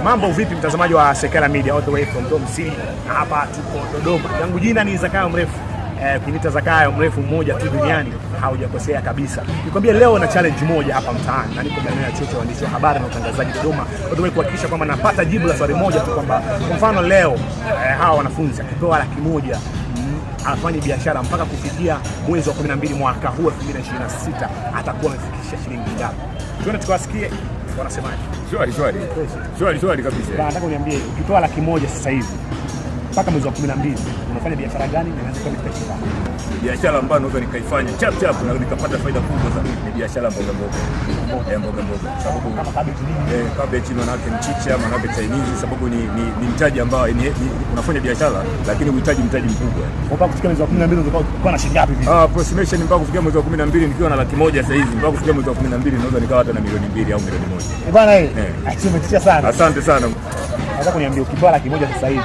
Mambo vipi mtazamaji wa Sekela Media all the way from Dom City. Hapa tuko Dodoma. Yangu jina ni Zakayo Mrefu. Ukiniita Zakayo Mrefu mmoja tu duniani haujakosea kabisa. Nikwambia leo na challenge moja hapa mtaani na niko maeneo ya chuo cha waandishi wa habari na utangazaji Dodoma. Dodoma kuhakikisha kwamba napata jibu la swali moja tu kwamba kwa mfano leo hawa wanafunzi akipewa Laki1 afanye biashara mpaka kufikia mwezi wa 12 mwaka huu 2026 atakuwa amefikisha shilingi ngapi? Tuone tukawasikie wanasemaje. Swali kabisa. Nataka uniambie ukitoa Laki1 sasa hivi mpaka mwezi wa 12 unafanya biashara gani na inaanza katika kiwango? Biashara ambayo naweza nikaifanya chap na nikapata faida kubwa sana ni biashara mboga. Sababu kama cabbage manake mchicha manake Chinese, sababu ni mtaji ambao unafanya biashara lakini unahitaji mtaji mkubwa. Mpaka kufikia mwezi wa 12 utakuwa na shilingi ngapi hivi? Approximation mpaka kufikia mwezi wa 12 nikiwa na Laki1 sasa hivi mpaka kufikia mwezi wa 12 naweza nikawa hata na milioni 2 au milioni 1. Bwana, umetisha sana. Asante sana. Nataka kuniambia ukipewa Laki1 sasa hivi